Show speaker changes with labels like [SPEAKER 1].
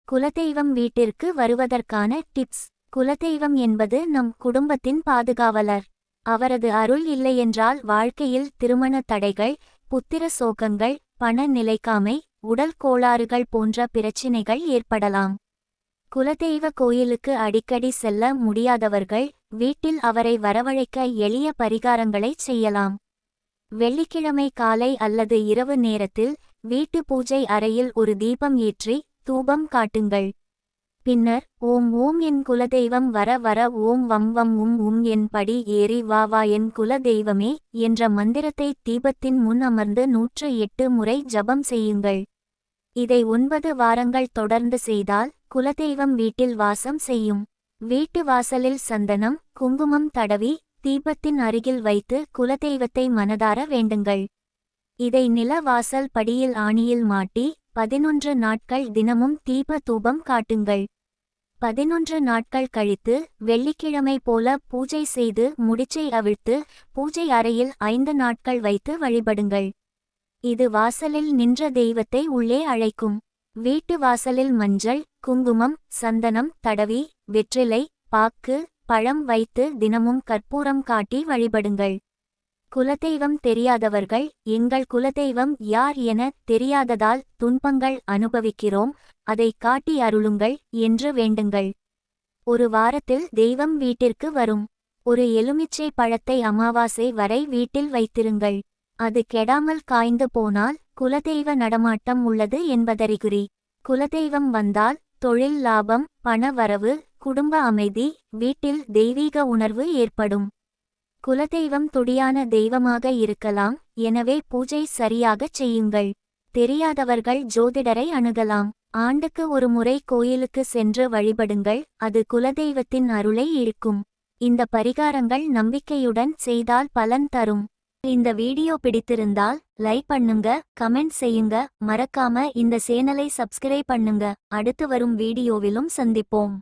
[SPEAKER 1] குலதெய்வம் வீட்டிற்கு வருவதற்கான டிப்ஸ். குலதெய்வம் என்பது நம் குடும்பத்தின் பாதுகாவலர். அவரது அருள் இல்லையென்றால் வாழ்க்கையில் திருமண தடைகள், புத்திர சோகங்கள், பண நிலைக்காமை, உடல் கோளாறுகள் போன்ற பிரச்சினைகள் ஏற்படலாம். குலதெய்வ கோயிலுக்கு அடிக்கடி செல்ல முடியாதவர்கள் வீட்டில் அவரை வரவழைக்க எளிய பரிகாரங்களைச் செய்யலாம். வெள்ளிக்கிழமை காலை அல்லது இரவு நேரத்தில் வீட்டு பூஜை அறையில் ஒரு தீபம் ஏற்றி தூபம் காட்டுங்கள். பின்னர் ஓம் ஓம் என் குலதெய்வம் வர வர, ஓம் வம் வம் உம் என் படி ஏறி வா வா என் குலதெய்வமே என்ற மந்திரத்தை தீபத்தின் முன் அமர்ந்து 108 முறை ஜபம் செய்யுங்கள். இதை 9 வாரங்கள் தொடர்ந்து செய்தால் குலதெய்வம் வீட்டில் வாசம் செய்யும். வீட்டு வாசலில் சந்தனம், குங்குமம் தடவி தீபத்தின் அருகில் வைத்து குலதெய்வத்தை மனதார வேண்டுங்கள். இதை நில வாசல் படியில் ஆணியில் மாட்டி 11 நாட்கள் தினமும் தீப தூபம் காட்டுங்கள். 11 நாட்கள் கழித்து வெள்ளிக்கிழமை போல பூஜை செய்து முடிச்சை அவிழ்த்து பூஜை அறையில் 5 நாட்கள் வைத்து வழிபடுங்கள். இது வாசலில் நின்ற தெய்வத்தை உள்ளே அழைக்கும். வீட்டு வாசலில் மஞ்சள், குங்குமம், சந்தனம் தடவி வெற்றிலை, பாக்கு, பழம் வைத்து தினமும் கற்பூரம் காட்டி வழிபடுங்கள். குலதெய்வம் தெரியாதவர்கள் எங்கள் குலதெய்வம் யார் என தெரியாததால் துன்பங்கள் அனுபவிக்கிறோம், அதை காட்டி அருளுங்கள் என்று வேண்டுங்கள். ஒரு வாரத்தில் தெய்வம் வீட்டிற்கு வரும். ஒரு எலுமிச்சை பழத்தை அமாவாசை வரை வீட்டில் வைத்திருங்கள். அது கெடாமல் காய்ந்து போனால் குலதெய்வ நடமாட்டம் உள்ளது என்பதறிகுறி. குலதெய்வம் வந்தால் தொழில் லாபம், பண வரவு, குடும்ப அமைதி, வீட்டில் தெய்வீக உணர்வு ஏற்படும். குலதெய்வம் துடியான தெய்வமாக இருக்கலாம், எனவே பூஜை சரியாகச் செய்யுங்கள். தெரியாதவர்கள் ஜோதிடரை அணுகலாம். ஆண்டுக்கு ஒரு முறை கோயிலுக்கு சென்று வழிபடுங்கள், அது குலதெய்வத்தின் அருளை இழுக்கும். இந்த பரிகாரங்கள் நம்பிக்கையுடன் செய்தால் பலன் தரும். இந்த வீடியோ பிடித்திருந்தால் லைக் பண்ணுங்க, கமெண்ட் செய்யுங்க, மறக்காம இந்த சேனலை சப்ஸ்கிரைப் பண்ணுங்க. அடுத்து வரும் வீடியோவிலும் சந்திப்போம்.